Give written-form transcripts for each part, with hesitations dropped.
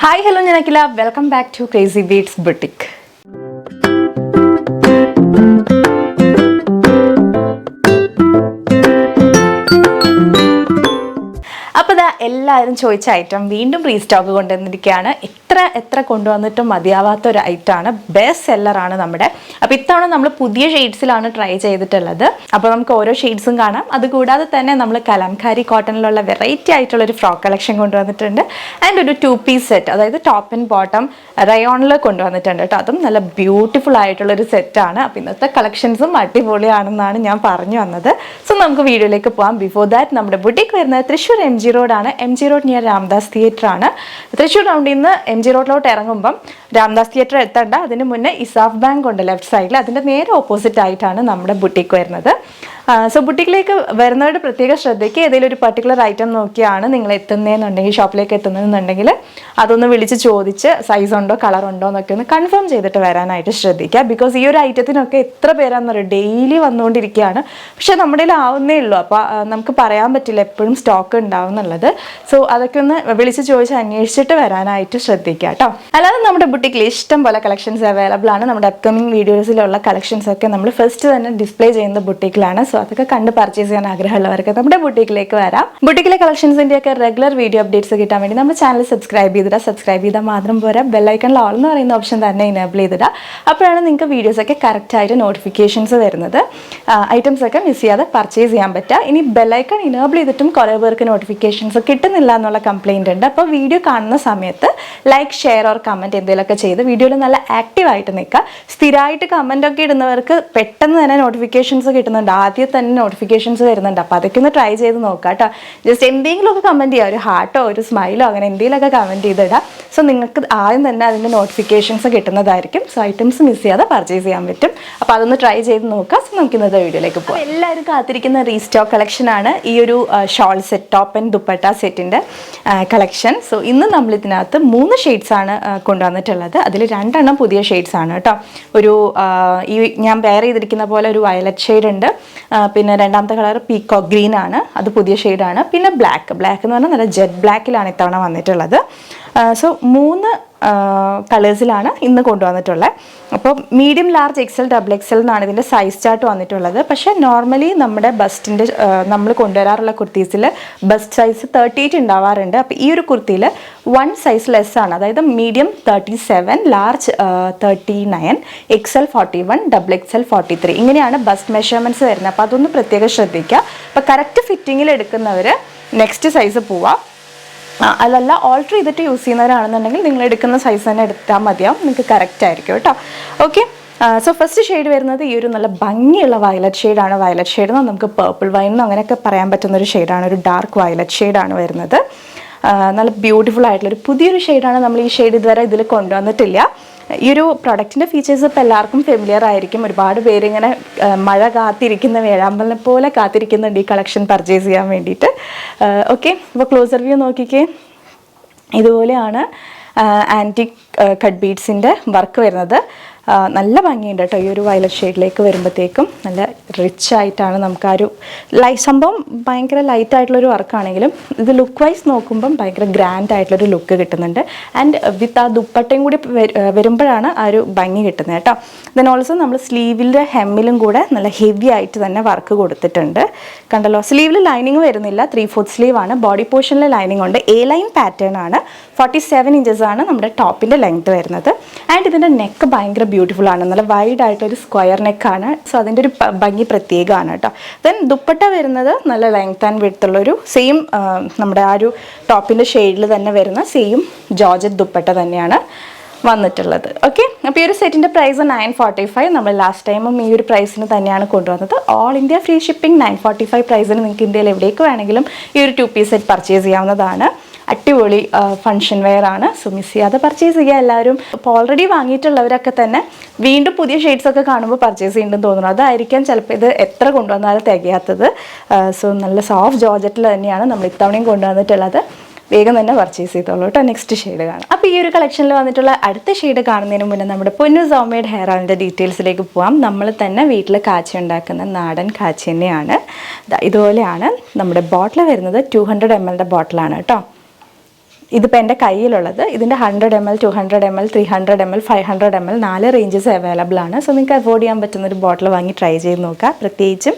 Hi, hello, Nyanakila. Welcome back to Crazy Beats Boutique. അപ്പോൾ എല്ലാവരും ചോദിച്ച ഐറ്റം വീണ്ടും റീസ്റ്റോക്ക് കൊണ്ടുവന്നിരിക്കുകയാണ്. എത്ര കൊണ്ടുവന്നിട്ടും മതിയാവാത്ത ഒരു ഐറ്റമാണ്, ബെസ്റ്റ് സെല്ലറാണ് നമ്മുടെ. അപ്പോൾ ഇത്തവണ നമ്മൾ പുതിയ ഷെയ്ഡ്സിലാണ് ട്രൈ ചെയ്തിട്ടുള്ളത്. അപ്പോൾ നമുക്ക് ഓരോ ഷെയ്ഡ്സും കാണാം. അതുകൂടാതെ തന്നെ നമ്മൾ കലംകാരി കോട്ടണിലുള്ള വെറൈറ്റി ആയിട്ടുള്ളൊരു ഫ്രോക്ക് കളക്ഷൻ കൊണ്ടുവന്നിട്ടുണ്ട്. ആൻഡ് ഒരു 2 പീസ് സെറ്റ്, അതായത് ടോപ്പ് ആൻഡ് ബോട്ടം റയോണിൽ കൊണ്ടുവന്നിട്ടുണ്ട് കേട്ടോ. അതും നല്ല ബ്യൂട്ടിഫുൾ ആയിട്ടുള്ളൊരു സെറ്റാണ്. അപ്പോൾ ഇന്നത്തെ കളക്ഷൻസും അടിപൊളിയാണെന്നാണ് ഞാൻ പറഞ്ഞു വന്നത്. സോ നമുക്ക് വീഡിയോയിലേക്ക് പോകാം. ബിഫോർ ദാറ്റ് നമ്മുടെ ബുട്ടിക്ക് വരുന്നത് തൃശ്ശൂർ MG റോഡാണ്. MG road near Ramdas theatre ആണ്. തൃശ്ശൂർ റൗണ്ടിൽ നിന്ന് MG റോഡിലോട്ട് ഇറങ്ങുമ്പം രാംദാസ് തിയേറ്റർ എത്തേണ്ട, അതിന് മുന്നേ ഇസാഫ് ബാങ്ക് ഉണ്ട് ലെഫ്റ്റ് സൈഡിൽ. അതിൻ്റെ നേരെ ഓപ്പോസിറ്റ് ആയിട്ടാണ് നമ്മുടെ ബുട്ടിക്ക് വരുന്നത്. സോ ബുട്ടിക്കിലേക്ക് വരുന്നവരുടെ പ്രത്യേക ശ്രദ്ധയ്ക്ക് ഏതെങ്കിലും ഒരു പർട്ടിക്കുലർ ഐറ്റം നോക്കിയാണ് നിങ്ങൾ എത്തുന്നതെന്നുണ്ടെങ്കിൽ, ഷോപ്പിലേക്ക് എത്തുന്നതെന്നുണ്ടെങ്കിൽ അതൊന്ന് വിളിച്ച് ചോദിച്ച് സൈസ് ഉണ്ടോ കളർ ഉണ്ടോ എന്നൊക്കെ ഒന്ന് കൺഫേം ചെയ്തിട്ട് വരാനായിട്ട് ശ്രദ്ധിക്കുക. ബിക്കോസ് ഈ ഒരു ഐറ്റത്തിനൊക്കെ എത്ര പേരാണെന്ന് പറയുക, ഡെയിലി വന്നുകൊണ്ടിരിക്കുകയാണ്. പക്ഷെ നമ്മുടെ കയ്യിൽ ആവുന്നേ ഉള്ളൂ. അപ്പോൾ നമുക്ക് പറയാൻ പറ്റില്ല എപ്പോഴും സ്റ്റോക്ക് ഉണ്ടാവും എന്നുള്ളത്. സോ അതൊക്കെ ഒന്ന് വിളിച്ച് ചോദിച്ച് അന്വേഷിച്ചിട്ട് വരാനായിട്ട് ശ്രദ്ധിക്കുക കേട്ടോ. അല്ലാതെ നമ്മുടെ ബുട്ടിക്കിൽ ഇഷ്ടം പോലെ കളക്ഷൻസ് അവൈലബിൾ ആണ്. നമ്മുടെ അപ്കമിങ് വീഡിയോസിലുള്ള കളക്ഷൻസ് ഒക്കെ നമ്മൾ ഫസ്റ്റ് തന്നെ ഡിസ്പ്ലേ ചെയ്യുന്ന ബുട്ടിക്കിലാണ്. സോ അതൊക്കെ കണ്ട് പർച്ചേസ് ചെയ്യാൻ ആഗ്രഹമുള്ളവർക്ക് നമ്മുടെ ബുട്ടിക്കിലേക്ക് വരാം. ബുട്ടിക്കിലെ കളക്ഷൻസിൻ്റെ ഒക്കെ റെഗുലർ വീഡിയോ അപ്ഡേറ്റ്സ് കിട്ടാൻ വേണ്ടി നമ്മുടെ ചാനൽ സബ്സ്ക്രൈബ് ചെയ്താൽ മാത്രം പോരാ, ബെല്ലൈക്കണിൽ ഓൾ എന്ന് പറയുന്ന ഓപ്ഷൻ തന്നെ ഇനേബിൾ ചെയ്തിടുക. അപ്പോഴാണ് നിങ്ങൾക്ക് വീഡിയോസൊക്കെ കറക്റ്റായിട്ട് നോട്ടിഫിക്കേഷൻസ് വരുന്നത്. ഐറ്റംസ് ഒക്കെ മിസ് ചെയ്യാതെ പർച്ചേസ് ചെയ്യാൻ പറ്റുക. ഇനി ബെല്ലൈക്കൺ ഇനേബിൾ ചെയ്തിട്ടും കുറേ പേർക്ക് നോട്ടിഫിക്കേഷൻസ് കിട്ടുന്നില്ല എന്നുള്ള കംപ്ലയിൻ്റ് ഉണ്ട്. അപ്പോൾ വീഡിയോ കാണുന്ന സമയത്ത് ലൈക്ക്, ഷെയർ ഓർ കമൻറ്റ് എന്തെങ്കിലുമൊക്കെ ചെയ്ത് വീഡിയോയിൽ നല്ല ആക്റ്റീവായിട്ട് നിൽക്കുക. സ്ഥിരമായിട്ട് കമൻറ്റൊക്കെ ഇടുന്നവർക്ക് പെട്ടെന്ന് തന്നെ നോട്ടിഫിക്കേഷൻസ് കിട്ടുന്നുണ്ട്, ആദ്യം തന്നെ നോട്ടിഫിക്കേഷൻസ് വരുന്നുണ്ട്. അപ്പോൾ അതൊക്കെ ഒന്ന് ട്രൈ ചെയ്ത് നോക്കാം കേട്ടോ. ജസ്റ്റ് എന്തെങ്കിലുമൊക്കെ കമൻറ്റ് ചെയ്യുക, ഒരു ഹാർട്ടോ ഒരു സ്മൈലോ അങ്ങനെ എന്തെങ്കിലുമൊക്കെ കമൻറ്റ് ചെയ്തിടുക. സോ നിങ്ങൾക്ക് ആദ്യം തന്നെ അതിൻ്റെ നോട്ടിഫിക്കേഷൻസ് കിട്ടുന്നതായിരിക്കും. സോ ഐറ്റംസ് മിസ് ചെയ്യാതെ പർച്ചേസ് ചെയ്യാൻ പറ്റും. അപ്പോൾ അതൊന്ന് ട്രൈ ചെയ്ത് നോക്കാം. സോ നമുക്ക് ഇന്നത്തെ വീഡിയോയിലേക്ക് പോകാം. എല്ലാവരും കാത്തിരിക്കുന്ന റീസ്റ്റോക്ക് കളക്ഷനാണ് ഈ ഒരു shawl set, top and dupatta സെറ്റിൻ്റെ കളക്ഷൻ. സോ ഇന്ന് നമ്മൾ ഇതിനകത്ത് 3 ഷെയ്ഡ്സാണ് കൊണ്ടുവന്നിട്ടുള്ളത്. അതിൽ 2 എണ്ണം പുതിയ ഷെയ്ഡ്സ് ആണ് കേട്ടോ. ഒരു ഈ ഞാൻ വെയർ ചെയ്തിരിക്കുന്ന പോലെ ഒരു വയലറ്റ് ഷെയ്ഡ് ഉണ്ട്. പിന്നെ രണ്ടാമത്തെ കളർ പീകോക്ക് ഗ്രീൻ ആണ്, അത് പുതിയ ഷെയ്ഡാണ്. പിന്നെ ബ്ലാക്ക് എന്ന് പറഞ്ഞാൽ നല്ല ജെറ്റ് ബ്ലാക്കിലാണ് ഇത്തവണ വന്നിട്ടുള്ളത്. സോ 3 കളേഴ്സിലാണ് ഇന്ന് കൊണ്ടുവന്നിട്ടുള്ളത്. അപ്പോൾ മീഡിയം, ലാർജ്, XL, XXL എന്നാണ് ഇതിൻ്റെ സൈസ് ചാർട്ട് വന്നിട്ടുള്ളത്. പക്ഷേ നോർമലി നമ്മുടെ ബസ്റ്റിൻ്റെ നമ്മൾ കൊണ്ടുവരാറുള്ള കുർത്തീസിൽ ബസ്റ്റ് സൈസ് 38 ഉണ്ടാവാറുണ്ട്. അപ്പോൾ ഈ ഒരു കുർത്തിയിൽ 1 സൈസ് ലെസ് ആണ്. അതായത് മീഡിയം 37, ലാർജ് 39, XL 41, XXL 43 ഇങ്ങനെയാണ് ബസ്റ്റ് മെഷർമെൻറ്റ്സ് വരുന്നത്. അപ്പോൾ അതൊന്ന് പ്രത്യേകം ശ്രദ്ധിക്കുക. അപ്പോൾ കറക്റ്റ് ഫിറ്റിങ്ങിൽ എടുക്കുന്നവർ നെക്സ്റ്റ് സൈസ് പോവാം. അതല്ല ഓൾട്ടർ ചെയ്തിട്ട് യൂസ് ചെയ്യുന്നവരാണെന്നുണ്ടെങ്കിൽ നിങ്ങൾ എടുക്കുന്ന സൈസ് തന്നെ എടുത്താൽ മതിയാവും, നിങ്ങൾക്ക് കറക്റ്റ് ആയിരിക്കും കേട്ടോ. ഓക്കെ, സോ ഫസ്റ്റ് ഷെയ്ഡ് വരുന്നത് ഈ ഒരു നല്ല ഭംഗിയുള്ള വയലറ്റ് ഷെയ്ഡാണ്. വയലറ്റ് ഷെയ്ഡ് എന്ന് നമുക്ക് പേർപ്പിൾ വൈൻ അങ്ങനെയൊക്കെ പറയാൻ പറ്റുന്നൊരു ഷെയ്ഡാണ്. ഒരു ഡാർക്ക് വയലറ്റ് ഷെയ്ഡാണ് വരുന്നത്. നല്ല ബ്യൂട്ടിഫുൾ ആയിട്ടുള്ളൊരു പുതിയൊരു ഷെയ്ഡാണ്. നമ്മൾ ഈ ഷെയ്ഡ് ഇതുവരെ ഇതിൽ കൊണ്ടുവന്നിട്ടില്ല. ഈ ഒരു പ്രൊഡക്റ്റിൻ്റെ ഫീച്ചേഴ്സ് ഇപ്പോൾ എല്ലാവർക്കും ഫെമിലിയർ ആയിരിക്കും. ഒരുപാട് പേരിങ്ങനെ മഴ കാത്തിരിക്കുന്ന, വേഴാമ്പലിനെ പോലെ കാത്തിരിക്കുന്നുണ്ട് ഈ കളക്ഷൻ പർച്ചേസ് ചെയ്യാൻ വേണ്ടിയിട്ട്. ഓക്കെ, അപ്പോൾ ക്ലോസർ വ്യൂ നോക്കിക്കേ. ഇതുപോലെയാണ് ആൻറ്റിക് കട്ട് ബീഡ്സിൻ്റെ വർക്ക് വരുന്നത്. നല്ല ഭംഗിയുണ്ട് കേട്ടോ. ഈ ഒരു വയലറ്റ് ഷെയ്ഡിലേക്ക് വരുമ്പോഴത്തേക്കും നല്ല റിച്ച് ആയിട്ടാണ് നമുക്ക് ആ ഒരു സംഭവം ഭയങ്കര ലൈറ്റായിട്ടുള്ളൊരു വർക്കാണെങ്കിലും ഇത് ലുക്ക് വൈസ് നോക്കുമ്പം ഭയങ്കര ഗ്രാൻഡ് ആയിട്ടുള്ളൊരു ലുക്ക് കിട്ടുന്നുണ്ട്. ആൻഡ് വിത്ത് ആ ദുപ്പട്ടയും കൂടി വരുമ്പോഴാണ് ആ ഒരു ഭംഗി കിട്ടുന്നത് കേട്ടോ. ദെൻ ഓൾസോ നമ്മൾ സ്ലീവിൻ്റെ ഹെമ്മിലും കൂടെ നല്ല ഹെവി ആയിട്ട് തന്നെ വർക്ക് കൊടുത്തിട്ടുണ്ട്. കണ്ടല്ലോ, സ്ലീവിൽ ലൈനിങ് വരുന്നില്ല, 3/4 സ്ലീവാണ്. ബോഡി പോർഷനിൽ ലൈനിങ് ഉണ്ട്. A-ലൈൻ പാറ്റേൺ ആണ്. 47 ഇഞ്ചസ് ആണ് നമ്മുടെ ടോപ്പിൻ്റെ ലെങ്ത് വരുന്നത്. ആൻഡ് ഇതിൻ്റെ നെക്ക് ഭയങ്കര ബ്യൂട്ടിഫുൾ ആണ്. നല്ല വൈഡ് ആയിട്ടൊരു സ്ക്വയർ നെക്കാണ്. സോ അതിൻ്റെ ഒരു ഭംഗി പ്രത്യേകമാണ് കേട്ടോ. ദെൻ ദുപ്പട്ട വരുന്നത് നല്ല ലെങ്ത് ആൻഡ് വിഡ്ത്തുള്ളൊരു സെയിം നമ്മുടെ ആ ഒരു ടോപ്പിൻ്റെ ഷെയ്ഡിൽ തന്നെ വരുന്ന സെയിം ജോർജറ്റ് ദുപ്പട്ട തന്നെയാണ് വന്നിട്ടുള്ളത്. ഓക്കെ, അപ്പോൾ ഈ ഒരു സെറ്റിൻ്റെ പ്രൈസ് 945. നമ്മൾ ലാസ്റ്റ് ടൈമും ഈ ഒരു പ്രൈസിന് തന്നെയാണ് കൊണ്ടുവന്നത്. All India free shipping. 945 പ്രൈസിന് നിങ്ങൾക്ക് ഇന്ത്യയിൽ എവിടേക്ക് വേണമെങ്കിലും ഈ ഒരു 2 പീസ് സെറ്റ് പർച്ചേസ് ചെയ്യാവുന്നതാണ്. അടിപൊളി ഫങ്ഷൻ വെയർ ആണ്. സോ മിസ് ചെയ്യാതെ പർച്ചേസ് ചെയ്യുക എല്ലാവരും. അപ്പോൾ ഓൾറെഡി വാങ്ങിയിട്ടുള്ളവരൊക്കെ തന്നെ വീണ്ടും പുതിയ ഷെയ്ഡ്സൊക്കെ കാണുമ്പോൾ പർച്ചേസ് ചെയ്യുന്നുണ്ടെന്ന് തോന്നുന്നു. അതായിരിക്കാം ചിലപ്പോൾ ഇത് എത്ര കൊണ്ടുവന്നാലും തികയാത്തത്. സോ നല്ല സോഫ്റ്റ് ജോർജറ്റിൽ തന്നെയാണ് നമ്മൾ ഇത്തവണയും കൊണ്ടുവന്നിട്ടുള്ളത്. വേഗം തന്നെ പർച്ചേസ് ചെയ്തോളൂ കേട്ടോ. നെക്സ്റ്റ് ഷെയ്ഡ് കാണാം. അപ്പോൾ ഈ ഒരു കളക്ഷനിൽ വന്നിട്ടുള്ള അടുത്ത ഷെയ്ഡ് കാണുന്നതിന് മുന്നേ നമ്മുടെ പൊന്നു സോമേഡ് ഹെയർ ഓയിലിൻ്റെ ഡീറ്റെയിൽസിലേക്ക് പോകാം. നമ്മൾ തന്നെ വീട്ടിൽ കാച്ചി ഉണ്ടാക്കുന്ന നാടൻ കാച്ചി തന്നെയാണ്. ഇതുപോലെയാണ് നമ്മുടെ ബോട്ടിൽ വരുന്നത്. 200 ml ബോട്ടിലാണ് കേട്ടോ. ഇതിപ്പോൾ എൻ്റെ കയ്യിലുള്ളത് ഇതിൻ്റെ 100 ml 200 ml 300 ml 500 ml 4 ranges available ആണ്. സോ നിങ്ങൾക്ക് അഫോർഡ് ചെയ്യാൻ പറ്റുന്നൊരു ബോട്ടിൽ വാങ്ങി ട്രൈ ചെയ്ത് നോക്കുക. പ്രത്യേകിച്ചും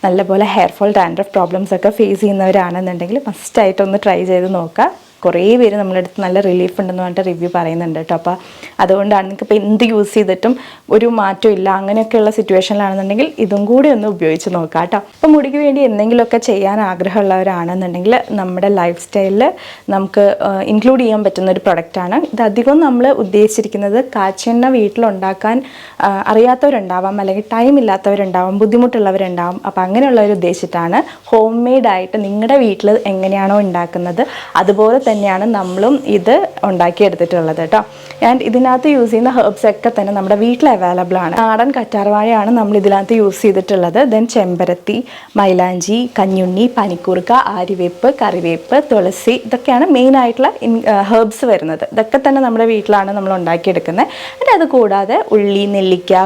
നല്ലപോലെ ഹെയർ ഫോൾ ഡാൻഡ്രഫ് പ്രോബ്ലംസ് ഒക്കെ ഫേസ് ചെയ്യുന്നവരാണെന്നുണ്ടെങ്കിൽ മസ്റ്റായിട്ടൊന്ന് ട്രൈ ചെയ്ത് നോക്കുക. കുറേ പേര് നമ്മളടുത്ത് നല്ല റിലീഫ് ഉണ്ടെന്ന് പറഞ്ഞിട്ട് റിവ്യൂ പറയുന്നുണ്ട് കേട്ടോ. അപ്പോൾ അതുകൊണ്ടാണ് നിങ്ങൾക്ക് ഇപ്പോൾ എന്ത് യൂസ് ചെയ്തിട്ടും ഒരു മാറ്റം ഇല്ല അങ്ങനെയൊക്കെയുള്ള സിറ്റുവേഷനിലാണെന്നുണ്ടെങ്കിൽ ഇതും കൂടി ഒന്ന് ഉപയോഗിച്ച് നോക്കാം കേട്ടോ. അപ്പോൾ മുടിക്ക് വേണ്ടി എന്തെങ്കിലുമൊക്കെ ചെയ്യാൻ ആഗ്രഹമുള്ളവരാണെന്നുണ്ടെങ്കിൽ നമ്മുടെ ലൈഫ് സ്റ്റൈലിൽ നമുക്ക് ഇൻക്ലൂഡ് ചെയ്യാൻ പറ്റുന്ന ഒരു പ്രൊഡക്റ്റാണ് ഇത്. അധികം നമ്മൾ ഉദ്ദേശിച്ചിരിക്കുന്നത് കാച്ചെണ്ണ വീട്ടിലുണ്ടാക്കാൻ അറിയാത്തവരുണ്ടാവാം, അല്ലെങ്കിൽ ടൈം ഇല്ലാത്തവരുണ്ടാവാം, ബുദ്ധിമുട്ടുള്ളവരുണ്ടാവാം. അപ്പോൾ അങ്ങനെയുള്ളവർ ഉദ്ദേശിച്ചിട്ടാണ് ഹോം മെയ്ഡായിട്ട് നിങ്ങളുടെ വീട്ടിൽ എങ്ങനെയാണോ ഉണ്ടാക്കുന്നത് അതുപോലെ തന്നെയാണ് നമ്മളും ഇത് ഉണ്ടാക്കിയെടുത്തിട്ടുള്ളത് കേട്ടോ. ആൻഡ് ഇതിനകത്ത് യൂസ് ചെയ്യുന്ന ഹെർബ്സ് ഒക്കെ തന്നെ നമ്മുടെ വീട്ടിൽ അവൈലബിൾ ആണ്. നാടൻ കറ്റാർവാഴയാണ് നമ്മൾ ഇതിനകത്ത് യൂസ് ചെയ്തിട്ടുള്ളത്. ദെൻ ചെമ്പരത്തി, മൈലാഞ്ചി, കഞ്ഞുണ്ണി, പനിക്കൂർക്ക, ആര്യവേപ്പ്, കറിവേപ്പ്, തുളസി, ഇതൊക്കെയാണ് മെയിൻ ആയിട്ടുള്ള ഹെർബ്സ് വരുന്നത്. ഇതൊക്കെ തന്നെ നമ്മുടെ വീട്ടിലാണ് നമ്മൾ ഉണ്ടാക്കിയെടുക്കുന്നത്. ആൻഡ് അത് കൂടാതെ ഉള്ളി, നെല്ലിക്ക,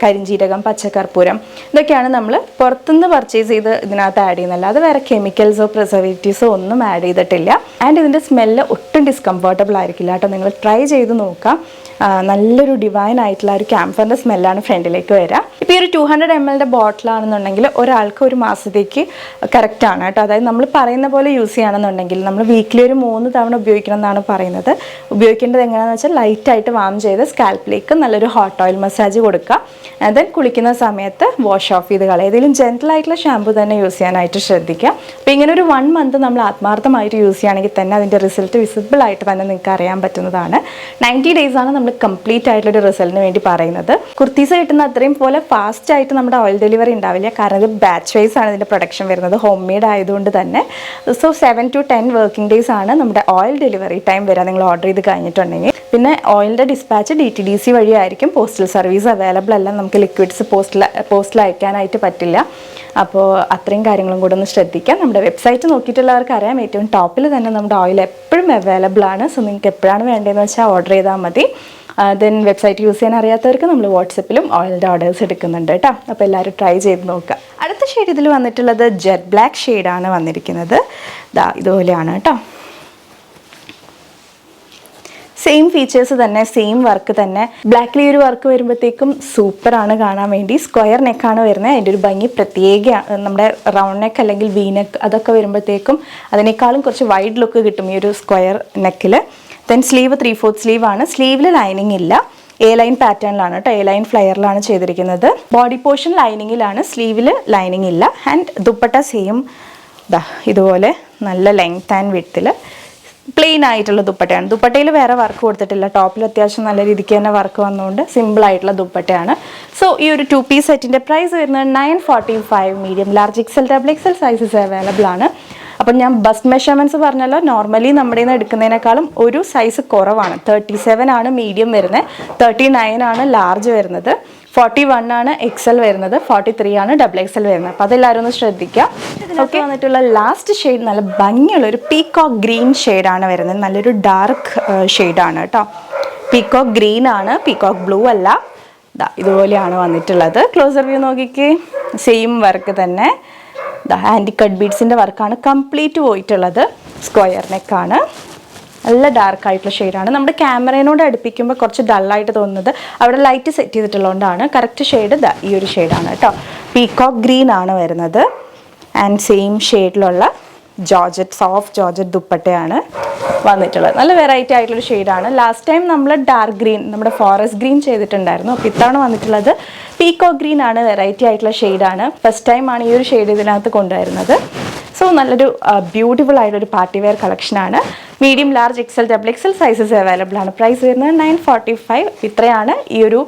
കരിഞ്ജീരകം, പച്ചക്കർപ്പൂരം, ഇതൊക്കെയാണ് നമ്മൾ പുറത്തുനിന്ന് പർച്ചേസ് ചെയ്ത് ഇതിനകത്ത് ആഡ് ചെയ്യുന്നത്. അല്ലാതെ വേറെ കെമിക്കൽസോ പ്രിസർവേറ്റീവ്സോ ഒന്നും ആഡ് ചെയ്തിട്ടില്ല. ആൻഡ് ഇതിൻ്റെ സ്മെല്ല് ഒട്ടും ഡിസ്കംഫർട്ടബിൾ ആയിരിക്കില്ല കേട്ടോ. നിങ്ങൾ ട്രൈ ചെയ്ത് നോക്കാം. നല്ലൊരു ഡിവൈൻ ആയിട്ടുള്ള ഒരു ക്യാംഫറിൻ്റെ സ്മെല്ലാണ് ഫ്രണ്ടിലേക്ക് വരിക. ഇപ്പോൾ ഈ ഒരു 200 ml ബോട്ടിലാണെന്നുണ്ടെങ്കിൽ ഒരാൾക്ക് ഒരു മാസത്തേക്ക് കറക്റ്റാണ് കേട്ടോ. അതായത് നമ്മൾ പറയുന്ന പോലെ യൂസ് ചെയ്യുകയാണെന്നുണ്ടെങ്കിൽ നമ്മൾ വീക്കിലി ഒരു 3 തവണ ഉപയോഗിക്കണം എന്നാണ് പറയുന്നത്. ഉപയോഗിക്കേണ്ടത് എങ്ങനെയാണെന്ന് വെച്ചാൽ ലൈറ്റായിട്ട് വാം ചെയ്ത് സ്കാൽപ്പിലേക്ക് നല്ലൊരു ഹോട്ട് ഓയിൽ മസാജ് കൊടുക്കുക. ദെൻ കുളിക്കുന്ന സമയത്ത് വാഷ് ഓഫ് ചെയ്ത് കളയുക. ഏതെങ്കിലും ജെൻറ്റലായിട്ടുള്ള ഷാമ്പു തന്നെ യൂസ് ചെയ്യാനായിട്ട് ശ്രദ്ധിക്കുക. അപ്പോൾ ഇങ്ങനെ ഒരു 1 മന്ത് നമ്മൾ ആത്മാർത്ഥമായിട്ട് യൂസ് ചെയ്യുകയാണെങ്കിൽ തന്നെ അതിൻ്റെ റിസൾട്ട് വിസിബിൾ ആയിട്ട് തന്നെ നിങ്ങൾക്ക് അറിയാൻ പറ്റുന്നതാണ്. 90 days ആണ് നമ്മൾ കംപ്ലീറ്റ് ആയിട്ടുള്ളൊരു റിസൾട്ടിന് വേണ്ടി പറയുന്നത്. കുർത്തീസ് കിട്ടുന്ന അത്രയും പോലെ ഫാസ്റ്റ് ആയിട്ട് നമ്മുടെ ഓയിൽ ഡെലിവറി ഉണ്ടാവില്ല. കാരണം ഇത് ബാച്ച് വൈസ് ആണ് ഇതിൻ്റെ പ്രൊഡക്ഷൻ വരുന്നത്, ഹോം മെയ്ഡ് ആയതുകൊണ്ട് തന്നെ. സോ 7 to 10 വർക്കിംഗ് ഡേയ്സ് ആണ് നമ്മുടെ ഓയിൽ ഡെലിവറി ടൈം വരിക നിങ്ങൾ ഓർഡർ ചെയ്ത് കഴിഞ്ഞിട്ടുണ്ടെങ്കിൽ. പിന്നെ ഓയിലിൻ്റെ ഡിസ്പാച്ച് DTDC വഴിയായിരിക്കും. പോസ്റ്റൽ സർവീസ് അവൈലബിൾ അല്ല. നമുക്ക് ലിക്വിഡ്സ് പോസ്റ്റിൽ അയക്കാനായിട്ട് പറ്റില്ല. അപ്പോൾ അത്രയും കാര്യങ്ങളും കൂടെ ഒന്ന് ശ്രദ്ധിക്കാം. നമ്മുടെ വെബ്സൈറ്റ് നോക്കിയിട്ടുള്ളവർക്ക് അറിയാം, ഏറ്റവും ടോപ്പിൽ തന്നെ നമ്മുടെ ഓയിൽ എപ്പോഴും അവൈലബിൾ ആണ്. സോ നിങ്ങൾക്ക് എപ്പോഴാണ് വേണ്ടതെന്ന് വെച്ചാൽ ഓർഡർ ചെയ്താൽ മതി. ദെൻ വെബ്സൈറ്റ് യൂസ് ചെയ്യാൻ അറിയാത്തവർക്ക് നമ്മൾ വാട്സപ്പിലും ഓയിലിൻ്റെ ഓർഡേഴ്സ് എടുക്കുന്നുണ്ട് കേട്ടോ. അപ്പോൾ എല്ലാവരും ട്രൈ ചെയ്ത് നോക്കുക. അടുത്ത ഷെയ്ഡ് ഇതിൽ വന്നിട്ടുള്ളത് ജെറ്റ് ബ്ലാക്ക് ഷെയ്ഡാണ് വന്നിരിക്കുന്നത്. ഇതുപോലെയാണ് കേട്ടോ. സെയിം ഫീച്ചേഴ്സ് തന്നെ, സെയിം വർക്ക് തന്നെ. ബ്ലാക്കിൽ ഒരു വർക്ക് വരുമ്പോഴത്തേക്കും സൂപ്പറാണ് കാണാൻ വേണ്ടി. സ്ക്വയർ നെക്കാണ് വരുന്നത്. അതിൻ്റെ ഒരു ഭംഗി പ്രത്യേക. നമ്മുടെ റൗണ്ട് നെക്ക് അല്ലെങ്കിൽ വി നെക്ക് അതൊക്കെ വരുമ്പോഴത്തേക്കും അതിനേക്കാളും കുറച്ച് വൈഡ് ലുക്ക് കിട്ടും ഈ ഒരു സ്ക്വയർ നെക്കിൽ. ദെൻ സ്ലീവ് 3/4 സ്ലീവ് ആണ്. സ്ലീവിൽ ലൈനിങ് ഇല്ല. A-line പാറ്റേണിലാണ് കേട്ടോ. A-line ഫ്ലെയറിലാണ് ചെയ്തിരിക്കുന്നത്. ബോഡി പോർഷൻ ലൈനിങ്ങിലാണ്, സ്ലീവിൽ ലൈനിങ് ഇല്ല. ആൻഡ് ദുപ്പട്ട സെയിം ഇതുപോലെ നല്ല ലെങ്ത് ആൻഡ് വിഡ്ത്തിൽ പ്ലെയിൻ ആയിട്ടുള്ള ദുപ്പട്ടയാണ്. ദുപ്പട്ടയിൽ വേറെ വർക്ക് കൊടുത്തിട്ടില്ല. ടോപ്പിൽ അത്യാവശ്യം നല്ല രീതിക്ക് തന്നെ വർക്ക് വന്നുകൊണ്ട് സിമ്പിൾ ആയിട്ടുള്ള ദുപ്പട്ടയാണ്. സോ ഈ ഒരു 2 piece സെറ്റിൻ്റെ പ്രൈസ് വരുന്നത് 945. Medium, large, XL, XXL sizes available ആണ്. അപ്പം ഞാൻ ബസ്റ്റ് മെഷർമെൻറ്റ്സ് പറഞ്ഞല്ലോ, നോർമലി നമ്മുടെ നിന്ന് എടുക്കുന്നതിനേക്കാളും ഒരു സൈസ് കുറവാണ്. 37 ആണ് മീഡിയം വരുന്നത്, 39 ആണ് ലാർജ് വരുന്നത്, 41 ആണ് XL വരുന്നത്, 43 ആണ് XXL വരുന്നത്. അപ്പോൾ അതെല്ലാവരും ഒന്ന് ശ്രദ്ധിക്കുക. ഓക്കെ, വന്നിട്ടുള്ള ലാസ്റ്റ് ഷെയ്ഡ് നല്ല ഭംഗിയുള്ള ഒരു പീകോക്ക് ഗ്രീൻ ഷെയ്ഡാണ് വരുന്നത്. നല്ലൊരു ഡാർക്ക് ഷെയ്ഡാണ് കേട്ടോ. പീകോക്ക് ഗ്രീൻ ആണ്, പീകോക്ക് ബ്ലൂ അല്ല. ഇതുപോലെയാണ് വന്നിട്ടുള്ളത്. ക്ലോസർ വ്യൂ നോക്കിക്കേ, സെയിം വർക്ക് തന്നെ. ആൻറ്റി കട്ട് ബീഡ്സിൻ്റെ വർക്കാണ് കംപ്ലീറ്റ് പോയിട്ടുള്ളത്. സ്ക്വയർ നെക്കാണ്. നല്ല ഡാർക്ക് ആയിട്ടുള്ള ഷെയ്ഡാണ്. നമ്മുടെ ക്യാമറയോട് അടുപ്പിക്കുമ്പോൾ കുറച്ച് ഡള്ളായിട്ട് തോന്നുന്നത് അവിടെ ലൈറ്റ് സെറ്റ് ചെയ്തിട്ടുള്ളതുകൊണ്ടാണ്. കറക്റ്റ് ഷെയ്ഡ് ഈ ഒരു ഷെയ്ഡാണ് കേട്ടോ. പീകോക്ക് ഗ്രീൻ ആണ് വരുന്നത്. ആൻഡ് സെയിം ഷെയ്ഡിലുള്ള ജോർജറ്റ്, സോഫ്റ്റ് ജോർജറ്റ് ദുപ്പട്ടയാണ് വന്നിട്ടുള്ളത്. നല്ല വെറൈറ്റി ആയിട്ടുള്ളൊരു ഷെയ്ഡാണ്. ലാസ്റ്റ് ടൈം നമ്മൾ ഡാർക്ക് ഗ്രീൻ, നമ്മുടെ ഫോറസ്റ്റ് ഗ്രീൻ ചെയ്തിട്ടുണ്ടായിരുന്നു. അപ്പോൾ ഇത്തവണ വന്നിട്ടുള്ളത് പീകോക്ക് ഗ്രീൻ ആണ്. വെറൈറ്റി ആയിട്ടുള്ള ഷെയ്ഡാണ്. ഫസ്റ്റ് ടൈമാണ് ഈ ഒരു ഷെയ്ഡ് ഇതിനകത്ത് കൊണ്ടുവരുന്നത്. സോ നല്ലൊരു ബ്യൂട്ടിഫുൾ ആയിട്ടൊരു പാർട്ടി വെയർ കളക്ഷനാണ്. Medium, large, XL, XXL sizes available ആണ്. പ്രൈസ് വരുന്നത് 945. ഇത്രയാണ് ഈ ഒരു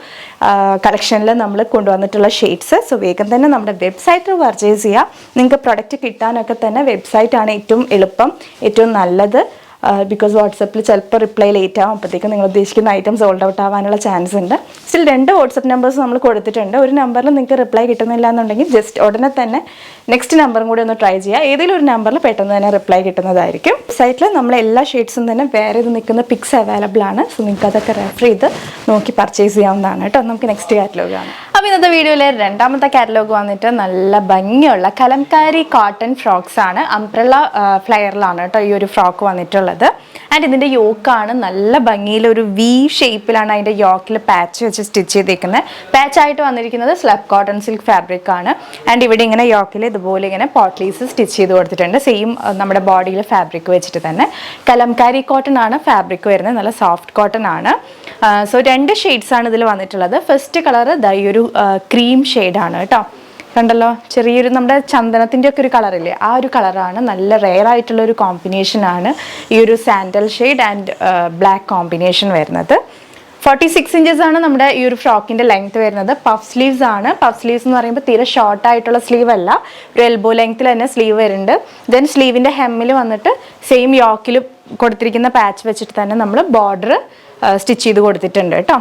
കളക്ഷനിൽ നമ്മൾ കൊണ്ടുവന്നിട്ടുള്ള ഷെയ്ഡ്സ്. സോ വേഗം തന്നെ നമ്മുടെ വെബ്സൈറ്റിൽ പർച്ചേസ് ചെയ്യുക. നിങ്ങൾക്ക് പ്രൊഡക്റ്റ് കിട്ടാനൊക്കെ തന്നെ വെബ്സൈറ്റാണ് ഏറ്റവും എളുപ്പം, ഏറ്റവും നല്ലത്. ബിക്കോസ് വാട്സപ്പിൽ ചിലപ്പോൾ റിപ്ലൈ ലേറ്റ് ആവും. അപ്പോഴത്തേക്കും നിങ്ങൾ ഉദ്ദേശിക്കുന്ന ഐറ്റം സോൾഡ് ഔട്ട് ആവാനുള്ള ചാൻസ് ഉണ്ട്. സ്റ്റിൽ 2 വാട്സപ്പ് നമ്പേഴ്സ് നമ്മൾ കൊടുത്തിട്ടുണ്ട്. ഒരു നമ്പറിൽ നിങ്ങൾക്ക് റിപ്ലൈ കിട്ടുന്നില്ല എന്നുണ്ടെങ്കിൽ ജസ്റ്റ് ഉടനെ തന്നെ നെക്സ്റ്റ് നമ്പറും കൂടി ഒന്ന് ട്രൈ ചെയ്യുക. ഏതെങ്കിലും ഒരു നമ്പറിൽ പെട്ടെന്ന് തന്നെ റിപ്ലൈ കിട്ടുന്നതായിരിക്കും. സൈറ്റിൽ നമ്മൾ എല്ലാ ഷെയ്ഡ്സും തന്നെ വേറെ ഇത് നിൽക്കുന്ന പിക്സ് അവൈലബിൾ ആണ്. സോ നിങ്ങൾക്ക് അതൊക്കെ റെഫർ ചെയ്ത് നോക്കി പർച്ചേസ് ചെയ്യാവുന്നതാണ് കേട്ടോ. നമുക്ക് നെക്സ്റ്റ് കാറ്റലോഗ് ആണ്. അപ്പോൾ ഇന്നത്തെ വീഡിയോയിലെ രണ്ടാമത്തെ കാറ്റലോഗ് വന്നിട്ട് നല്ല ഭംഗിയുള്ള കലംകാരി കോട്ടൺ ഫ്രോക്സ് ആണ്. അംബ്രല്ല ഫ്ലെയറിലാണ് കേട്ടോ ഈ ഒരു ഫ്രോക്ക് വന്നിട്ടുള്ളത്. ആൻഡ് ഇതിൻ്റെ യോക്കാണ് നല്ല ഭംഗിയിൽ ഒരു വി ഷേപ്പിലാണ് അതിൻ്റെ യോക്കിൽ പാച്ച് വെച്ച് സ്റ്റിച്ച് ചെയ്തേക്കുന്നത്. പാച്ചായിട്ട് വന്നിരിക്കുന്നത് സ്ലബ് കോട്ടൺ സിൽക്ക് ഫാബ്രിക് ആണ്. ആൻഡ് ഇവിടെ ഇങ്ങനെ യോക്കിൽ ഇതുപോലെ ഇങ്ങനെ പോട്ട്ലീസ് സ്റ്റിച്ച് ചെയ്ത് കൊടുത്തിട്ടുണ്ട്. സെയിം നമ്മുടെ ബോഡിയിൽ ഫാബ്രിക് വെച്ചിട്ട് തന്നെ. കലംകാരി കോട്ടൺ ആണ് ഫാബ്രിക് വരുന്നത്, നല്ല സോഫ്റ്റ് കോട്ടൺ ആണ്. സോ 2 ഷെയ്ഡ്സ് ആണ് ഇതിൽ വന്നിട്ടുള്ളത്. ഫസ്റ്റ് കളർ ഈ ഒരു ക്രീം ഷെയ്ഡാണ് കേട്ടോ. കണ്ടല്ലോ, ചെറിയൊരു നമ്മുടെ ചന്ദനത്തിൻ്റെ ഒക്കെ ഒരു കളറില്ലേ, ആ ഒരു കളറാണ്. നല്ല റെയർ ആയിട്ടുള്ള ഒരു കോമ്പിനേഷനാണ് ഈ ഒരു sandal shade and black combination വരുന്നത്. 46 ഇഞ്ചസ് ആണ് നമ്മുടെ ഈ ഒരു ഫ്രോക്കിൻ്റെ ലെങ്ത് വരുന്നത്. പഫ് സ്ലീവ്സ് ആണ്. പഫ് സ്ലീവ്സ് എന്ന് പറയുമ്പോൾ തീരെ ഷോർട്ട് ആയിട്ടുള്ള സ്ലീവ് അല്ല, ഒരു എൽബോ ലെങ്ത്തിൽ തന്നെ സ്ലീവ് വരുന്നുണ്ട്. ദെൻ സ്ലീവിൻ്റെ ഹെമ്മിൽ വന്നിട്ട് സെയിം യോക്കിൽ കൊടുത്തിരിക്കുന്ന പാച്ച് വെച്ചിട്ട് തന്നെ നമ്മൾ ബോർഡർ സ്റ്റിച്ച് ചെയ്ത് കൊടുത്തിട്ടുണ്ട് കേട്ടോ.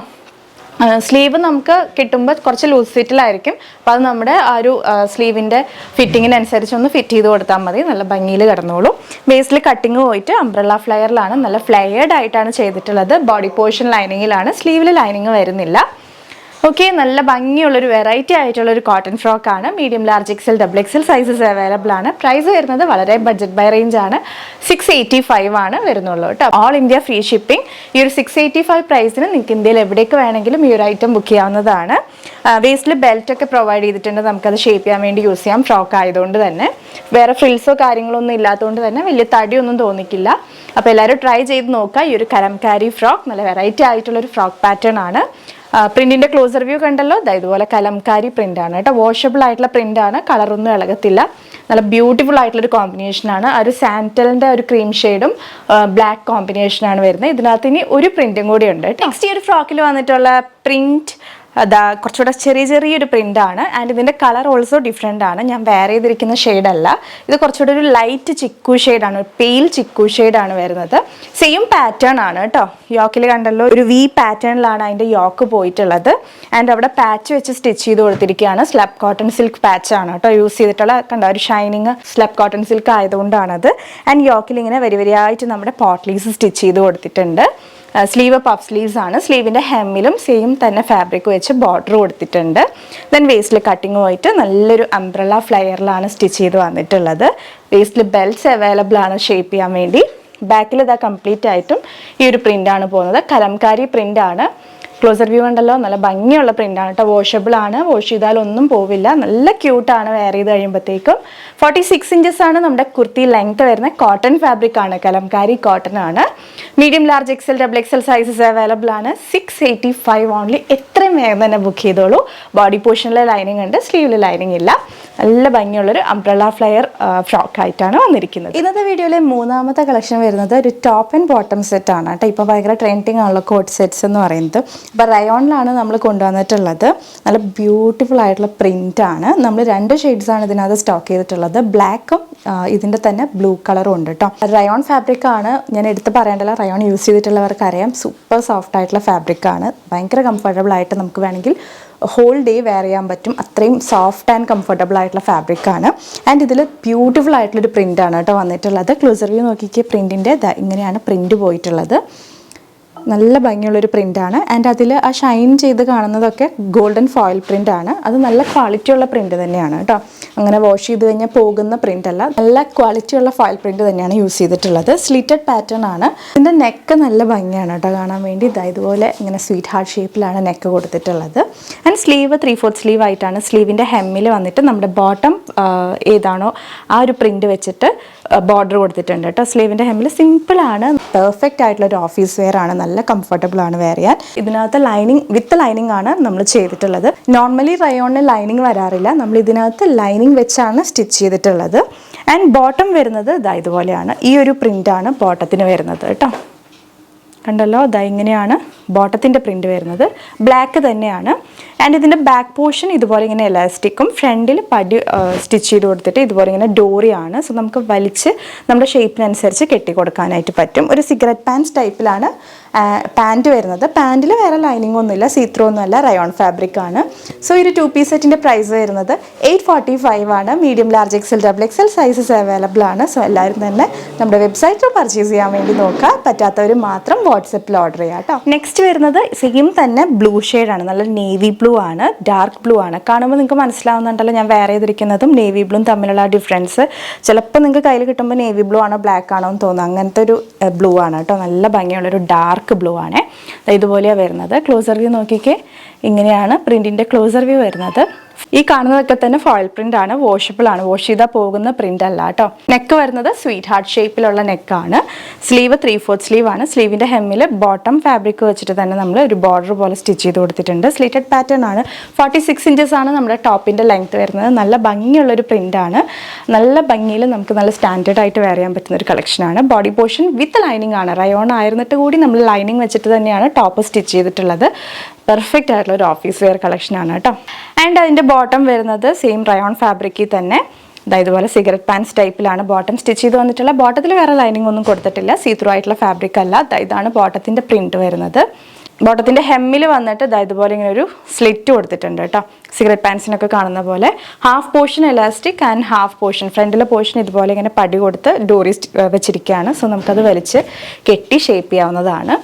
സ്ലീവ് നമുക്ക് കിട്ടുമ്പോൾ കുറച്ച് ലൂസ് ഫിറ്റിലായിരിക്കും. അപ്പോൾ അത് നമ്മുടെ ആ ഒരു സ്ലീവിൻ്റെ ഫിറ്റിങ്ങിനനുസരിച്ച് ഒന്ന് ഫിറ്റ് ചെയ്ത് കൊടുത്താൽ മതി. നല്ല ഭംഗിയിൽ കിടന്നോളും. ബേസിൽ കട്ടിങ് പോയിട്ട് അംബ്രല്ല ഫ്ലെയറിലാണ്, നല്ല ഫ്ലെയർഡ് ആയിട്ടാണ് ചെയ്തിട്ടുള്ളത്. ബോഡി പോർഷൻ ലൈനിങ്ങിലാണ്, സ്ലീവിൽ ലൈനിങ് വരുന്നില്ല. ഓക്കെ, നല്ല ഭംഗിയുള്ളൊരു വെറൈറ്റി ആയിട്ടുള്ളൊരു കോട്ടൺ ഫ്രോക്കാണ്. Medium, large, XL, double XL sizes available ആണ്. പ്രൈസ് വരുന്നത് വളരെ ബഡ്ജറ്റ് ബൈ റേഞ്ച് ആണ്. 685 ആണ് വരുന്നുള്ളൂ കേട്ടോ. All India free shipping. ഈ ഒരു 685 പ്രൈസിന് നിങ്ങൾക്ക് ഇന്ത്യയിൽ എവിടേക്ക് വേണമെങ്കിലും ഈ ഒരു ഐറ്റം ബുക്ക് ചെയ്യാവുന്നതാണ്. വേസ്റ്റിൽ ബെൽറ്റ് ഒക്കെ പ്രൊവൈഡ് ചെയ്തിട്ടുണ്ട്, നമുക്കത് ഷേപ്പ് ചെയ്യാൻ വേണ്ടി യൂസ് ചെയ്യാം. ഫ്രോക്ക് ആയതുകൊണ്ട് തന്നെ വേറെ ഫ്രിൽസോ കാര്യങ്ങളോ ഒന്നും ഇല്ലാത്തതുകൊണ്ട് തന്നെ വലിയ തടിയൊന്നും തോന്നിക്കില്ല. അപ്പോൾ എല്ലാവരും ട്രൈ ചെയ്ത് നോക്കുക. ഈ ഒരു കലംകാരി ഫ്രോക്ക് നല്ല വെറൈറ്റി ആയിട്ടുള്ളൊരു ഫ്രോക്ക് പാറ്റേൺ ആണ്. പ്രിന്റിന്റെ ക്ലോസർ വ്യൂ കണ്ടല്ലോ, ഇതുപോലെ കലംകാരി പ്രിന്റ് ആണ് കേട്ടോ. വാഷബിൾ ആയിട്ടുള്ള പ്രിന്റ് ആണ്, കളറൊന്നും ഇളകത്തില്ല. നല്ല ബ്യൂട്ടിഫുൾ ആയിട്ടുള്ളൊരു കോമ്പിനേഷനാണ്. ആ ഒരു സാൻറ്റലിൻ്റെ ഒരു ക്രീം ഷെയ്ഡും ബ്ലാക്ക് കോമ്പിനേഷനാണ് വരുന്നത്. ഇതിനകത്ത് ഇനി ഒരു പ്രിന്റും കൂടി ഉണ്ട്. നെക്സ്റ്റ് ഈ ഒരു ഫ്രോക്കിൽ വന്നിട്ടുള്ള പ്രിന്റ് കുറച്ചുകൂടെ ചെറിയൊരു പ്രിൻ്റാണ്. ആൻഡ് ഇതിൻ്റെ കളർ ഓൾസോ ഡിഫറെൻ്റ് ആണ്. ഞാൻ വെയർ ചെയ്തിരിക്കുന്ന ഷെയ്ഡല്ല, ഇത് കുറച്ചുകൂടെ ഒരു ലൈറ്റ് ചിക്കു ഷെയ്ഡാണ്, പെയിൽ ചിക്കു ഷെയ്ഡാണ് വരുന്നത്. സെയിം പാറ്റേൺ ആണ് കേട്ടോ. യോക്കിൽ കണ്ടല്ലോ, ഒരു വി പാറ്റേണിലാണ് അതിൻ്റെ യോക്ക് പോയിട്ടുള്ളത്. ആൻഡ് അവിടെ പാച്ച് വെച്ച് സ്റ്റിച്ച് ചെയ്ത് കൊടുത്തിരിക്കുകയാണ്. സ്ലബ് കോട്ടൺ സിൽക്ക് പാച്ചാണ് കേട്ടോ യൂസ് ചെയ്തിട്ടുള്ള. കണ്ടോ, ഒരു ഷൈനിങ് സ്ലബ് കോട്ടൺ സിൽക്ക് ആയതുകൊണ്ടാണത്. ആൻഡ് യോക്കിൽ ഇങ്ങനെ വരിയായിട്ട് നമ്മുടെ പോട്ട്ലീസ് സ്റ്റിച്ച് ചെയ്ത് കൊടുത്തിട്ടുണ്ട്. സ്ലീവ് പഫ് സ്ലീവ്സ് ആണ്. സ്ലീവിൻ്റെ ഹെമ്മിലും സെയിം തന്നെ ഫാബ്രിക് വെച്ച് ബോർഡർ കൊടുത്തിട്ടുണ്ട്. ദെൻ വേസ്റ്റിൽ കട്ടിങ് പോയിട്ട് നല്ലൊരു അംബ്രല്ല ഫ്ലെയറിലാണ് സ്റ്റിച്ച് ചെയ്ത് വന്നിട്ടുള്ളത്. വേസ്റ്റിൽ ബെൽറ്റ്സ് അവൈലബിൾ ആണ് ഷേപ്പ് ചെയ്യാൻ വേണ്ടി. ബാക്കിൽ കംപ്ലീറ്റ് ആയിട്ടും ഈ ഒരു പ്രിൻ്റാണ് പോകുന്നത്. കലംകാരി പ്രിൻ്റാണ്. ക്ലോസർ വ്യൂ ഉണ്ടല്ലോ, നല്ല ഭംഗിയുള്ള പ്രിൻ്റാണ് കേട്ടോ. വാഷബിൾ ആണ്, വാഷ് ചെയ്താലൊന്നും പോവില്ല. നല്ല ക്യൂട്ടാണ് വെയർ ചെയ്ത് കഴിയുമ്പോഴത്തേക്കും. 46 ഇഞ്ചസ് ആണ് നമ്മുടെ കുർത്തി ലെങ്ത് വരുന്നത്. കോട്ടൺ ഫാബ്രിക് ആണ്, കലംകാരി കോട്ടൺ ആണ്. Medium, large, XL, double XL sizes available ആണ്. 685 ഓൺലി. എത്രയും വേഗം തന്നെ ബുക്ക് ചെയ്തോളൂ. ബോഡി പോർഷനിൽ ലൈനിങ് ഉണ്ട്, സ്ലീവിൽ ലൈനിങ് ഇല്ല. നല്ല ഭംഗിയുള്ളൊരു അംബ്രല്ല ഫ്ലെയർ ഫ്രോക്ക് ആയിട്ടാണ് വന്നിരിക്കുന്നത്. ഇന്നത്തെ വീഡിയോയിലെ മൂന്നാമത്തെ കളക്ഷൻ വരുന്നത് ഒരു ടോപ്പ് ആൻഡ് ബോട്ടം സെറ്റ് ആണ് കേട്ടോ. ഇപ്പോൾ ഭയങ്കര ട്രെൻഡിങ് ആണല്ലോ കോട്ട് സെറ്റ്സ് എന്ന് പറയുന്നത്. അപ്പോൾ റയോണിലാണ് നമ്മൾ കൊണ്ടുവന്നിട്ടുള്ളത്. നല്ല ബ്യൂട്ടിഫുൾ ആയിട്ടുള്ള പ്രിൻ്റ് ആണ്. നമ്മൾ 2 ഷെയ്ഡ്സാണ് ഇതിനകത്ത് സ്റ്റോക്ക് ചെയ്തിട്ടുള്ളത്. ബ്ലാക്കും ഇതിൻ്റെ തന്നെ ബ്ലൂ കളറും ഉണ്ട് കേട്ടോ. റയോൺ ഫാബ്രിക് ആണ്, ഞാൻ എടുത്ത് പറയേണ്ടല്ലോ. റയോൺ യൂസ് ചെയ്തിട്ടുള്ളവർക്ക് അറിയാം, സൂപ്പർ സോഫ്റ്റ് ആയിട്ടുള്ള ഫാബ്രിക് ആണ്. ഭയങ്കര കംഫർട്ടബിൾ ആയിട്ട് നമുക്ക് വേണമെങ്കിൽ ഹോൾ ഡേ വെയർ ചെയ്യാൻ പറ്റും. അത്രയും സോഫ്റ്റ് ആൻഡ് കംഫർട്ടബിൾ ആയിട്ടുള്ള ഫാബ്രിക് ആണ്. ആൻഡ് ഇതിൽ ബ്യൂട്ടിഫുൾ ആയിട്ടുള്ളൊരു പ്രിൻ്റാണ് കേട്ടോ വന്നിട്ടുള്ളത്. ക്ലോസർ വ്യൂ നോക്കിക്കുക, പ്രിൻറ്റിൻ്റെ ഇങ്ങനെയാണ് പ്രിൻറ്റ് പോയിട്ടുള്ളത്. നല്ല ഭംഗിയുള്ളൊരു പ്രിൻ്റാണ്. ആൻഡ് അതിൽ ആ ഷൈൻ ചെയ്ത് കാണുന്നതൊക്കെ ഗോൾഡൻ ഫോയിൽ പ്രിൻ്റാണ്. അത് നല്ല ക്വാളിറ്റിയുള്ള പ്രിൻ്റ് തന്നെയാണ് കേട്ടോ. അങ്ങനെ വാഷ് ചെയ്ത് കഴിഞ്ഞാൽ പോകുന്ന പ്രിൻ്റ് അല്ല, നല്ല ക്വാളിറ്റിയുള്ള ഫോയിൽ പ്രിൻ്റ് തന്നെയാണ് യൂസ് ചെയ്തിട്ടുള്ളത്. സ്ലിറ്റഡ് പാറ്റേൺ ആണ്. ഇതിൻ്റെ നെക്ക് നല്ല ഭംഗിയാണ് കേട്ടോ കാണാൻ വേണ്ടി. ഇതുപോലെ ഇങ്ങനെ സ്വീറ്റ് ഹാർട്ട് ഷേപ്പിലാണ് നെക്ക് കൊടുത്തിട്ടുള്ളത്. ആൻഡ് സ്ലീവ് 3/4 സ്ലീവ് ആയിട്ടാണ്. സ്ലീവിൻ്റെ ഹെമ്മിൽ വന്നിട്ട് നമ്മുടെ ബോട്ടം ഏതാണോ ആ ഒരു പ്രിൻ്റ് വെച്ചിട്ട് ബോർഡർ കൊടുത്തിട്ടുണ്ട് കേട്ടോ. സ്ലീവിൻ്റെ ഹെമ്മിൽ സിമ്പിളാണ്, പെർഫെക്റ്റ് ആയിട്ടുള്ളൊരു ഓഫീസ് വെയർ ആണ്. നല്ല കംഫർട്ടബിൾ ആണ് വെയർ ചെയ്യാൻ. ഇതിനകത്ത് ലൈനിങ് വിത്ത് ലൈനിങ് ആണ് നമ്മൾ ചെയ്തിട്ടുള്ളത്. നോർമലി റയോണിന് ലൈനിങ് വരാറില്ല, നമ്മൾ ഇതിനകത്ത് ലൈനിങ് വെച്ചാണ് സ്റ്റിച്ച് ചെയ്തിട്ടുള്ളത്. ആൻഡ് ബോട്ടം വരുന്നത് ഇതുപോലെയാണ്. ഈ ഒരു പ്രിൻ്റാണ് ബോട്ടത്തിന് വരുന്നത് കേട്ടോ. കണ്ടല്ലോ, ഇങ്ങനെയാണ് ബോട്ടത്തിൻ്റെ പ്രിൻ്റ് വരുന്നത്. ബ്ലാക്ക് തന്നെയാണ്. ആൻഡ് ഇതിൻ്റെ ബാക്ക് പോർഷൻ ഇതുപോലെ ഇങ്ങനെ എലാസ്റ്റിക്കും ഫ്രണ്ടിൽ പടി സ്റ്റിച്ച് ചെയ്ത് കൊടുത്തിട്ട് ഇതുപോലെ ഇങ്ങനെ ഡോറിയാണ്. സോ നമുക്ക് വലിച്ച് നമ്മുടെ ഷേപ്പിനനുസരിച്ച് കെട്ടി കൊടുക്കാനായിട്ട് പറ്റും. ഒരു സിഗരറ്റ് പാൻസ് ടൈപ്പിലാണ് പാൻറ്റ് വരുന്നത്. പാൻറ്റിൽ വേറെ ലൈനിങ് ഒന്നുമില്ല, സീത്രോ ഒന്നുമല്ല, റയോൺ ഫാബ്രിക് ആണ്. സോ ഈ ഒരു 2 പീസ് സെറ്റിൻ്റെ പ്രൈസ് വരുന്നത് 845 ആണ്. Medium, large, XL, double XL sizes available ആണ്. സോ എല്ലാവരും തന്നെ നമ്മുടെ വെബ്സൈറ്റിൽ പർച്ചേസ് ചെയ്യാൻ വേണ്ടി നോക്കുക. പറ്റാത്തവർ മാത്രം വാട്സപ്പിൽ ഓർഡർ ചെയ്യാം കേട്ടോ. നെക്സ്റ്റ് വരുന്നത് സെയിം തന്നെ ബ്ലൂ ഷെയ്ഡാണ്, നല്ല നേവി ബ്ലൂ ആണ്, ഡാർക്ക് ബ്ലൂ ആണ്. കാണുമ്പോൾ നിങ്ങൾക്ക് മനസ്സിലാവുന്നുണ്ടല്ലോ ഞാൻ വേറെ ചെയ്തിരിക്കുന്നതും നേവി ബ്ലൂവും തമ്മിലുള്ള ഡിഫറൻസ്. ചിലപ്പോൾ നിങ്ങൾക്ക് കയ്യിൽ കിട്ടുമ്പോൾ നേവി ബ്ലൂ ആണോ ബ്ലാക്ക് ആണോ എന്ന് തോന്നുന്നു. അങ്ങനത്തെ ഒരു ബ്ലൂ ആണ് കേട്ടോ, നല്ല ഭംഗിയുള്ളൊരു ഡാർക്ക് ബ്ലൂ ആണ്. ഇതുപോലെയാണ് വരുന്നത്. ക്ലോസർ വ്യൂ നോക്കിക്കേ, ഇങ്ങനെയാണ് പ്രിൻറ്റിൻ്റെ ക്ലോസർ വ്യൂ വരുന്നത്. ഈ കാണുന്നതൊക്കെ തന്നെ ഫോയിൽ പ്രിന്റ് ആണ്, വാഷബിൾ ആണ്, വാഷ് ചെയ്താൽ പോകുന്ന പ്രിന്റ് അല്ല കേട്ടോ. നെക്ക് വരുന്നത് സ്വീറ്റ് ഹാർട്ട് ഷേപ്പിലുള്ള നെക്കാണ്. സ്ലീവ് 3/4 സ്ലീവ് ആണ്. സ്ലീവിൻ്റെ ഹെമ്മിൽ ബോട്ടം ഫാബ്രിക് വെച്ചിട്ട് തന്നെ നമ്മൾ ഒരു ബോർഡർ പോലെ സ്റ്റിച്ച് ചെയ്ത് കൊടുത്തിട്ടുണ്ട്. സ്ലീറ്റഡ് പാറ്റേൺ ആണ്. 46 ഇഞ്ചസ് ആണ് നമ്മുടെ ടോപ്പിൻ്റെ ലെങ്ത് വരുന്നത്. നല്ല ഭംഗിയുള്ളൊരു പ്രിന്റ് ആണ്. നല്ല ഭംഗിയിൽ നമുക്ക് നല്ല സ്റ്റാൻഡേർഡ് ആയിട്ട് വെയർ ചെയ്യാൻ പറ്റുന്ന ഒരു കളക്ഷനാണ്. ബോഡി പോർഷൻ വിത്ത് ലൈനിങ് ആണ്. റയോൺ ആയിരുന്നിട്ട് കൂടി നമ്മൾ ലൈനിങ് വെച്ചിട്ട് തന്നെയാണ് ടോപ്പ് സ്റ്റിച്ച് ചെയ്തിട്ടുള്ളത്. പെർഫെക്റ്റ് ആയിട്ടുള്ള ഒരു ഓഫീസ് വെയർ കളക്ഷനാണ് കേട്ടോ. ആൻഡ് അതിൻ്റെ ബോട്ടം വരുന്നത് സെയിം റയോൺ ഫാബ്രിക്കിൽ തന്നെ ഇതുപോലെ സിഗരറ്റ് പാൻസ് ടൈപ്പിലാണ് ബോട്ടം സ്റ്റിച്ച് ചെയ്ത് വന്നിട്ടുള്ള. ബോട്ടത്തിൽ വേറെ ലൈനിങ് ഒന്നും കൊടുത്തിട്ടില്ല, സീത്രൂ ആയിട്ടുള്ള ഫാബ്രിക് അല്ല. ഇതാണ് ബോട്ടത്തിൻ്റെ പ്രിൻറ്റ് വരുന്നത്. ബോട്ടത്തിൻ്റെ ഹെമ്മിൽ വന്നിട്ട് ഇതുപോലെ ഇങ്ങനെ ഒരു സ്ലിറ്റ് കൊടുത്തിട്ടുണ്ട് കേട്ടോ, സിഗരറ്റ് പാൻസിനൊക്കെ കാണുന്ന പോലെ. Half portion elastic and half portion, ഫ്രണ്ടിലെ പോർഷൻ ഇതുപോലെ ഇങ്ങനെ പടി കൊടുത്ത് ഡോറി വെച്ചിരിക്കുകയാണ്. സോ നമുക്കത് വലിച്ച് കെട്ടി ഷേപ്പ് ചെയ്യാവുന്നതാണ്.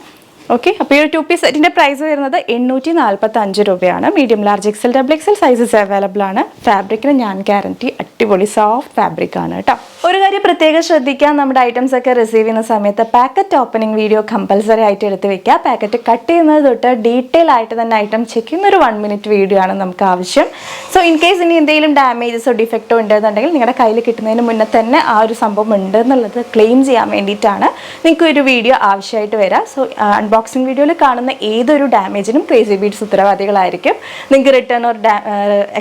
ഓക്കെ, അപ്പോൾ ഈ ഒരു 2 പീസ് സെറ്റിൻ്റെ പ്രൈസ് വരുന്നത് 845 രൂപയാണ്. Medium, large, XL, double XL sizes available ആണ്. ഫാബ്രിക്കിന് ഞാൻ ഗ്യാരണ്ടി, അടിപൊളി സോഫ്റ്റ് ഫാബ്രിക് ആണ് കേട്ടോ. ഒരു കാര്യം പ്രത്യേകം ശ്രദ്ധിക്കുക, നമ്മുടെ ഐറ്റംസ് ഒക്കെ റിസീവ് ചെയ്യുന്ന സമയത്ത് പാക്കറ്റ് ഓപ്പണിംഗ് വീഡിയോ കമ്പൽസറി ആയിട്ട് എടുത്ത് വെക്കുക. പാക്കറ്റ് കട്ട് ചെയ്യുന്നത് തൊട്ട് ഡീറ്റെയിൽ ആയിട്ട് തന്നെ ഐറ്റം ചെക്ക് ചെയ്യുന്ന ഒരു 1 മിനിറ്റ് വീഡിയോ ആണ് നമുക്ക് ആവശ്യം. സോ ഇൻ കേസ് ഇനി എന്തെങ്കിലും ഡാമേജസോ ഡിഫക്റ്റോ ഉണ്ടെന്നുണ്ടെങ്കിൽ നിങ്ങളുടെ കയ്യിൽ കിട്ടുന്നതിന് മുന്നേ തന്നെ ആ ഒരു സംഭവം ഉണ്ട് എന്നുള്ളത് ക്ലെയിം ചെയ്യാൻ വേണ്ടിയിട്ടാണ് നിങ്ങൾക്ക് ഒരു വീഡിയോ ആവശ്യമായിട്ട് വരിക. സോ അൺബോക്സിംഗ് വീഡിയോയിൽ കാണുന്ന ഏതൊരു ഡാമേജിനും ക്രേസി ബീഡ്സ് ഉത്തരവാദികളായിരിക്കും. നിങ്ങൾക്ക് റിട്ടേൺ ഓർ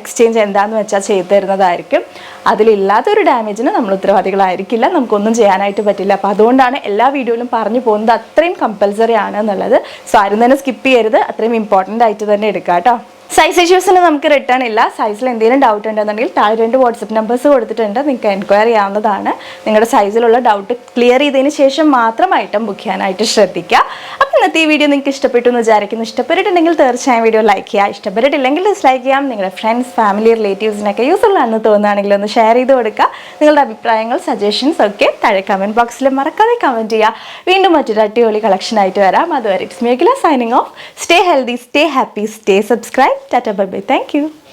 എക്സ്ചേഞ്ച് എന്താണെന്ന് വെച്ചാൽ ചെയ്തു തരുന്നതായിരിക്കും. അതിലില്ലാത്തൊരു ഡാമേജിന് നമ്മൾ ഉത്തരവാദികളായിരിക്കില്ല, നമുക്കൊന്നും ചെയ്യാനായിട്ട് പറ്റില്ല. അപ്പോൾ അതുകൊണ്ടാണ് എല്ലാ വീഡിയോയിലും പറഞ്ഞു പോകുന്നത് അത്രയും കമ്പൽസറി ആണ് എന്നുള്ളത്. സോ ആരും തന്നെ സ്കിപ്പ് ചെയ്യരുത്, അത്രയും ഇമ്പോർട്ടൻ്റ് ആയിട്ട് തന്നെ എടുക്കാം കേട്ടോ. സൈസ് ഇഷ്യൂസിന് നമുക്ക് റിട്ടേൺ ഇല്ല. സൈസിൽ എന്തെങ്കിലും ഡൗട്ട് ഉണ്ടെന്നുണ്ടെങ്കിൽ താഴെ 2 വാട്സപ്പ് നമ്പേഴ്സ് കൊടുത്തിട്ടുണ്ട്, നിങ്ങൾക്ക് എൻക്വയറി ചെയ്യാവുന്നതാണ്. നിങ്ങളുടെ സൈസിലുള്ള ഡൗട്ട് ക്ലിയർ ചെയ്തതിന് ശേഷം മാത്രം ഐറ്റം ബുക്ക് ചെയ്യാനായിട്ട് ശ്രദ്ധിക്കുക. അപ്പോൾ ഇന്നത്തെ ഈ വീഡിയോ നിങ്ങൾക്ക് ഇഷ്ടപ്പെട്ടു എന്ന് വിചാരിക്കുന്നു. ഇഷ്ടപ്പെട്ടിട്ടുണ്ടെങ്കിൽ തീർച്ചയായും വീഡിയോ ലൈക്ക് ചെയ്യുക, ഇഷ്ടപ്പെട്ടിട്ടില്ലെങ്കിൽ ഡിസ്ലൈക്ക് ചെയ്യാം. നിങ്ങളുടെ ഫ്രണ്ട്സ്, ഫാമിലി, റിലേറ്റീവ്സിനൊക്കെ യൂസ്ഫുൾ ആണെന്ന് തോന്നുകയാണെങ്കിൽ ഒന്ന് ഷെയർ ചെയ്ത് കൊടുക്കുക. നിങ്ങളുടെ അഭിപ്രായങ്ങൾ, സജഷൻസ് ഒക്കെ താഴെ കമൻറ്റ് ബോക്സിൽ മറക്കാതെ കമൻറ്റ് ചെയ്യുക. വീണ്ടും മറ്റൊരു അടിപൊളി കളക്ഷനായിട്ട് വരാം. അതുവരെ it's me Akhila signing off. Stay healthy, stay happy, stay subscribe. Tata, bye bye. Thank you.